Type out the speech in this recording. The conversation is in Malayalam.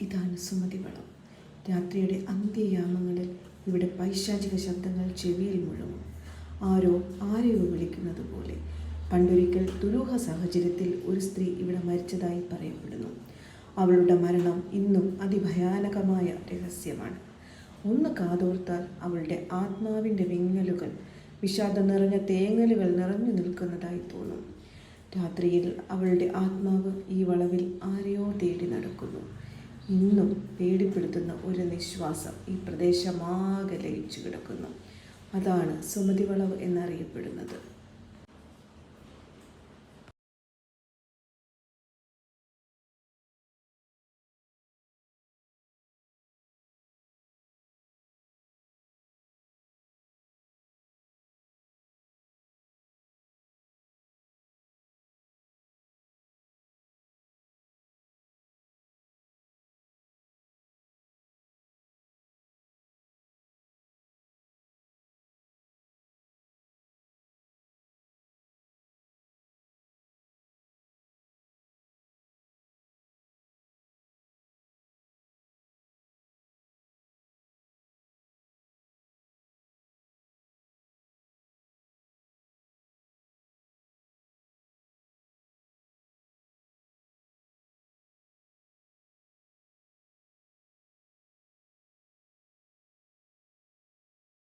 ഇതാണ് സുമതിവളം. രാത്രിയുടെ അന്ത്യയാമങ്ങളിൽ ഇവിടെ പൈശാചിക ശബ്ദങ്ങൾ ചെവിയിൽ മുഴങ്ങും. ആരെയോ വിളിക്കുന്നത് പോലെ. പണ്ടൊരിക്കൽ ദുരൂഹ സാഹചര്യത്തിൽ ഒരു സ്ത്രീ ഇവിടെ മരിച്ചതായി പറയപ്പെടുന്നു. അവളുടെ മരണം ഇന്നും അതിഭയാനകമായ രഹസ്യമാണ്. ഒന്ന് കാതോർത്താൽ അവളുടെ ആത്മാവിൻ്റെ വിങ്ങലുകൾ, വിഷാദം നിറഞ്ഞ തേങ്ങലുകൾ നിറഞ്ഞു നിൽക്കുന്നതായി തോന്നും. രാത്രിയിൽ അവളുടെ ആത്മാവ് ഈ വളവിൽ ആരെയോ തേടി നടക്കുന്നു. ഇന്നും പേടിപ്പെടുത്തുന്ന ഒരു നിശ്വാസം ഈ പ്രദേശമാകെ ലയിച്ചു കിടക്കുന്നു. അതാണ് സുമതി വളവ് എന്നറിയപ്പെടുന്നത്.